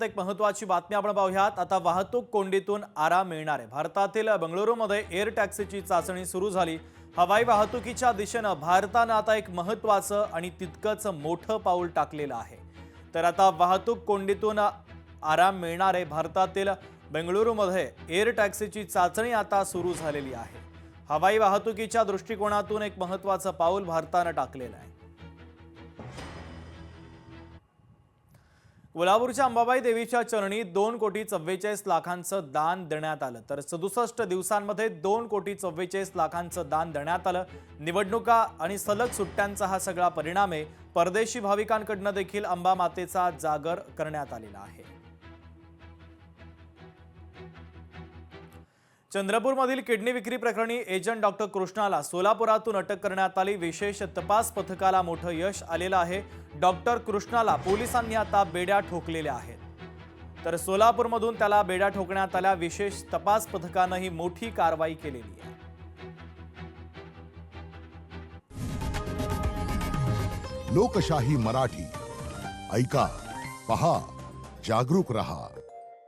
त्यात एक महत्त्वाची बातमी आपण पाहूयात। आता वाहतूक कोंडीतून आराम मिळणार आहे। भारतातील बंगळुरूमध्ये एअर टॅक्सीची चाचणी सुरू झाली। हवाई वाहतुकीच्या दिशेने भारताने आता एक महत्त्वाचं आणि तितकंच मोठं पाऊल टाकलेलं आहे। तर आता वाहतूक कोंडीतून आराम मिळणार आहे। भारतातील बंगळुरूमध्ये एअर टॅक्सीची चाचणी आता सुरू झालेली आहे। हवाई वाहतुकीच्या दृष्टिकोनातून एक महत्त्वाचं पाऊल भारताने टाकलेलं आहे। कोल्हापूरच्या अंबाबाई देवीच्या चरणी 2,44,00,000चं दान देण्यात आलं। तर 67 दिवसांमध्ये 2,44,00,000चं दान देण्यात आलं। निवडणुका आणि सलग सुट्ट्यांचा हा सगळा परिणाम आहे। परदेशी भाविकांकडून देखील अंबा मातेचा जागर करण्यात आलेला आहे। चंद्रपूरमधील किडनी विक्री प्रकरणी एजंट डॉक्टर कृष्णाला सोलापुरातून अटक करण्यात आली। विशेष तपास पथकाला मोठं यश आलेलं आहे। डॉक्टर कृष्णाला पोलिसांनी आता बेड्या ठोकलेल्या आहेत। तर सोलापूरमधून त्याला बेड्या ठोकण्यात आल्या। विशेष तपास पथकाने ही मोठी कारवाई केलेली आहे। लोकशाही मराठी ऐका, पहा, जागरूक रहा।